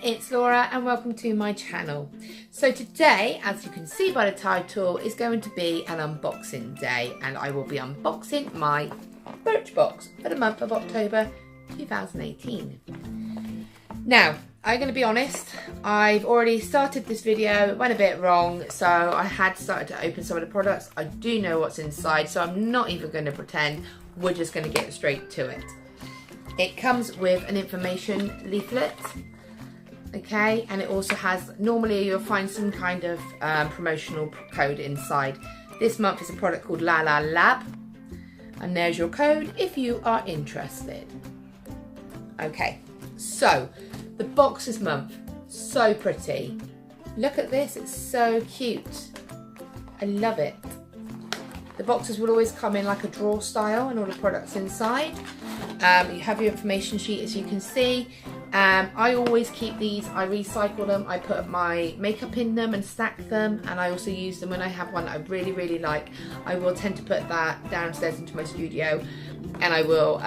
it's Laura and welcome to my channel. So today, as you can see by the title, is going to be an unboxing day and I will be unboxing my Birchbox for the month of October 2018. Now, I'm going to be honest, I've already started this video, it went a bit wrong, so I had started to open some of the products. I do know what's inside, so I'm not even going to pretend, we're just going to get straight to it. It comes with an information leaflet, okay, and it also has, normally you'll find some kind of promotional code inside. This month is a product called La La Lab, and there's your code if you are interested. Okay, so the box this month, so pretty. Look at this, it's so cute. I love it. The boxes will always come in like a drawer style and all the products inside. You have your information sheet, as you can see. I always keep these, I recycle them, I put my makeup in them and stack them, and I also use them when I have one that I really like. I will tend to put that downstairs into my studio and I will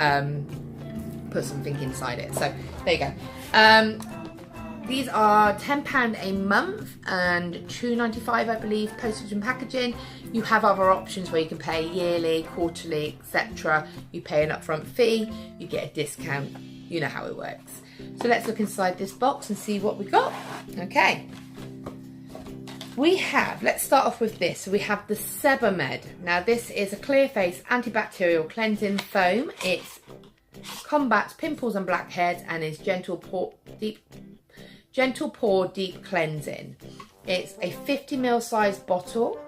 put something inside it. So there you go. These are £10 a month and £2.95 I believe, postage and packaging. You have other options where you can pay yearly, quarterly, etc. You pay an upfront fee, you get a discount, you know how it works. So let's look inside this box and see what we got. Okay. We have, let's start off with this. So we have the Sebamed. Now this is a clear face antibacterial cleansing foam. It combats pimples and blackheads and is gentle pore deep cleansing. It's a 50ml size bottle,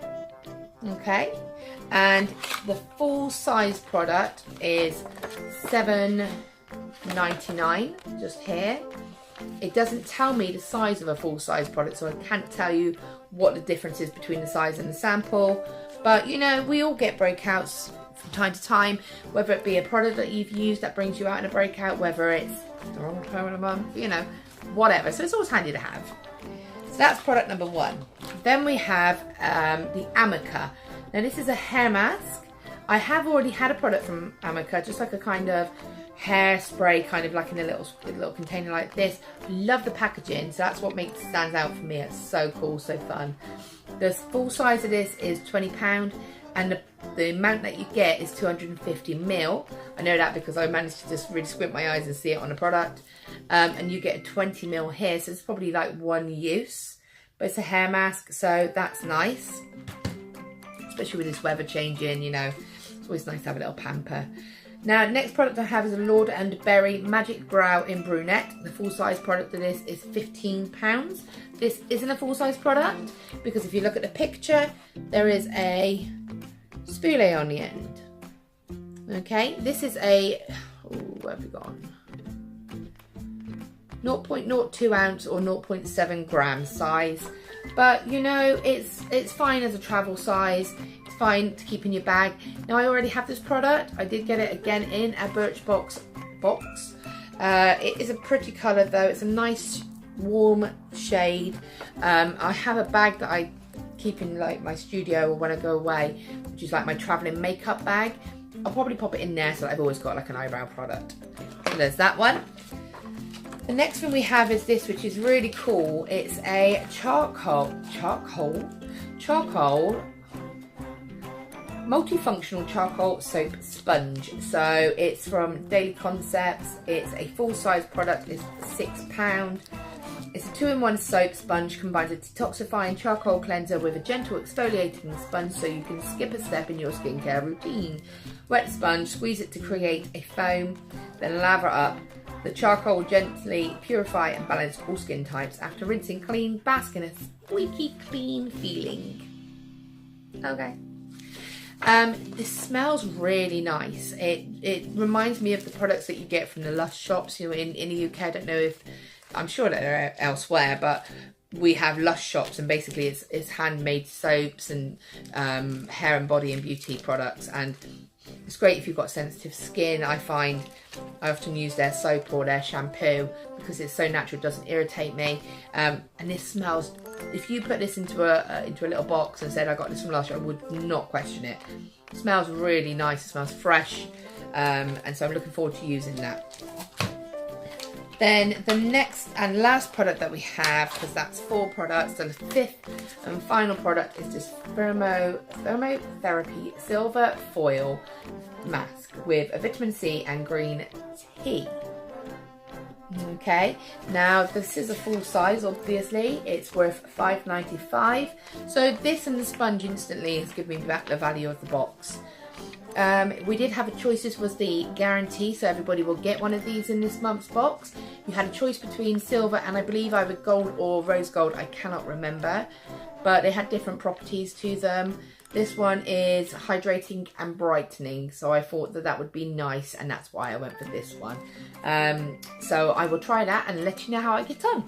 okay, and the full size product is $7.99 just here. It doesn't tell me the size of a full size product, so I can't tell you what the difference is between the size and the sample, but you know, we all get breakouts from time to time, whether it be a product that you've used that brings you out in a breakout, whether it's the wrong time of the month, you know, whatever. So it's always handy to have. So that's product number one. Then we have the Amica. Now this is a hair mask. I have already had a product from Amica, just like a kind of hairspray, kind of like in a little container like this. Love the packaging, so that's what makes it stand out for me. It's so cool, so fun. The full size of this is £20 and the amount that you get is 250ml. I know that because I managed to just really squint my eyes and see it on the product. And you get a 20ml here, so it's probably like one use, but it's a hair mask, so that's nice, especially with this weather changing, you know, it's always nice to have a little pamper. Now, next product I have is a Lord and Berry Magic Brow in Brunette. The full size product of this is £15. This isn't a full size product because if you look at the picture, there is a spoolie on the end. Okay, this is a, where have we gone? 0.02 ounce or 0.7 gram size, but you know, it's fine as a travel size. It's fine to keep in your bag. Now I already have this product. I did get it again in a Birchbox box. It is a pretty colour though. It's a nice warm shade. I have a bag that I keep in like my studio or when I go away, which is like my travelling makeup bag. I'll probably pop it in there so that I've always got like an eyebrow product. So there's that one. The next thing we have is this, which is really cool. It's a charcoal multifunctional charcoal soap sponge. So it's from Daily Concepts. It's a full size product. It's £6. It's a 2-in-1 soap sponge, combines a detoxifying charcoal cleanser with a gentle exfoliating sponge so you can skip a step in your skincare routine. Wet sponge, squeeze it to create a foam, then lather up. The charcoal will gently purify and balance all skin types. After rinsing clean, bask in a squeaky clean feeling. Okay. This smells really nice. It reminds me of the products that you get from the Lush shops, you know, in the UK. I don't know if, I'm sure that they're elsewhere, but we have Lush shops and basically it's handmade soaps and hair and body and beauty products, and it's great if you've got sensitive skin. I find I often use their soap or their shampoo because it's so natural, it doesn't irritate me. And this smells, if you put this into a little box and said I got this from Lush, I would not question it. It smells really nice, it smells fresh, and so I'm looking forward to using that. Then the next and last product that we have, because that's 4 products, so the 5th and final product is this Thermotherapy Silver Foil Mask with a vitamin C and green tea. Okay, now this is a full size, obviously. It's worth $5.95. So this and the sponge instantly has given me back the value of the box. We did have a choice. This was the guarantee, so everybody will get one of these in this month's box. You had a choice between silver and I believe either gold or rose gold, I cannot remember, but they had different properties to them. This one is hydrating and brightening, so I thought that that would be nice, and that's why I went for this one. So I will try that and let you know how I get on.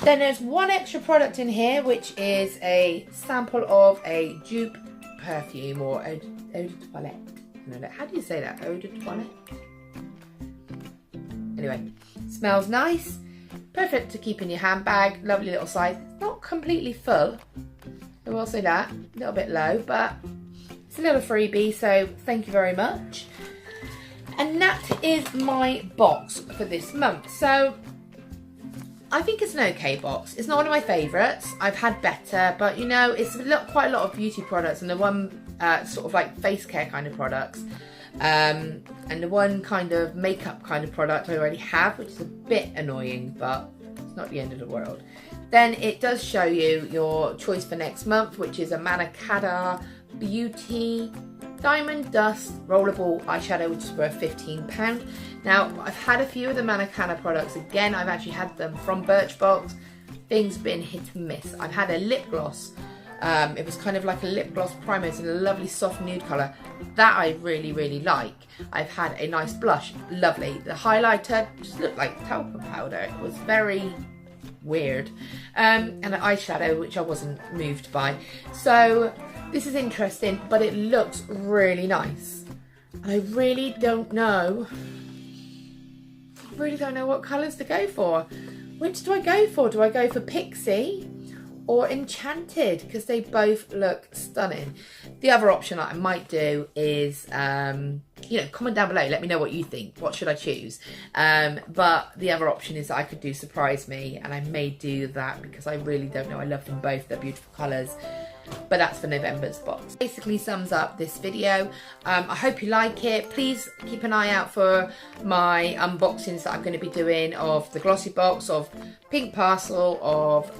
Then there's one extra product in here, which is a sample of a dupe perfume or eau de toilette. How do you say that? Eau de toilette? Anyway, smells nice. Perfect to keep in your handbag. Lovely little size. Not completely full. I will say that. A little bit low, but it's a little freebie, so thank you very much. And that is my box for this month. So I think it's an okay box. It's not one of my favourites. I've had better, but you know, it's quite a lot of beauty products, and the one sort of like face care kind of products, and the one kind of makeup kind of product I already have, which is a bit annoying, but it's not the end of the world. Then it does show you your choice for next month, which is a Manakada Beauty Diamond Dust Rollerball Eyeshadow, which is worth £15. Now, I've had a few of the Manakana products. Again, I've actually had them from Birchbox. Things have been hit and miss. I've had a lip gloss. It was kind of like a lip gloss primer. It's in a lovely soft nude colour. That I really, really like. I've had a nice blush. Lovely. The highlighter just looked like talcum powder. It was very weird. And an eyeshadow, which I wasn't moved by. So this is interesting, but it looks really nice. And I really don't know what colours to go for. Which do I go for? Do I go for Pixie or Enchanted? Because they both look stunning. The other option I might do is, you know, comment down below. Let me know what you think. What should I choose? But the other option is that I could do Surprise Me, and I may do that because I really don't know. I love them both. They're beautiful colours. But that's for November's box. Basically sums up this video. I hope you like it. Please keep an eye out for my unboxings that I'm going to be doing of the Glossy Box, of Pink Parcel, of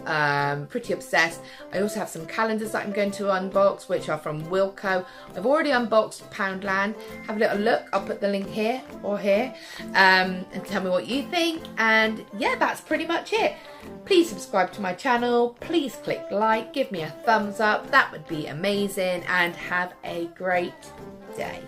Pretty Obsessed. I also have some calendars that I'm going to unbox, which are from Wilko. I've already unboxed Poundland. Have a little look. I'll put the link here or here, and tell me what you think. And yeah, that's pretty much it. Please subscribe to my channel. Please click like. Give me a thumbs up. That would be amazing. And have a great day.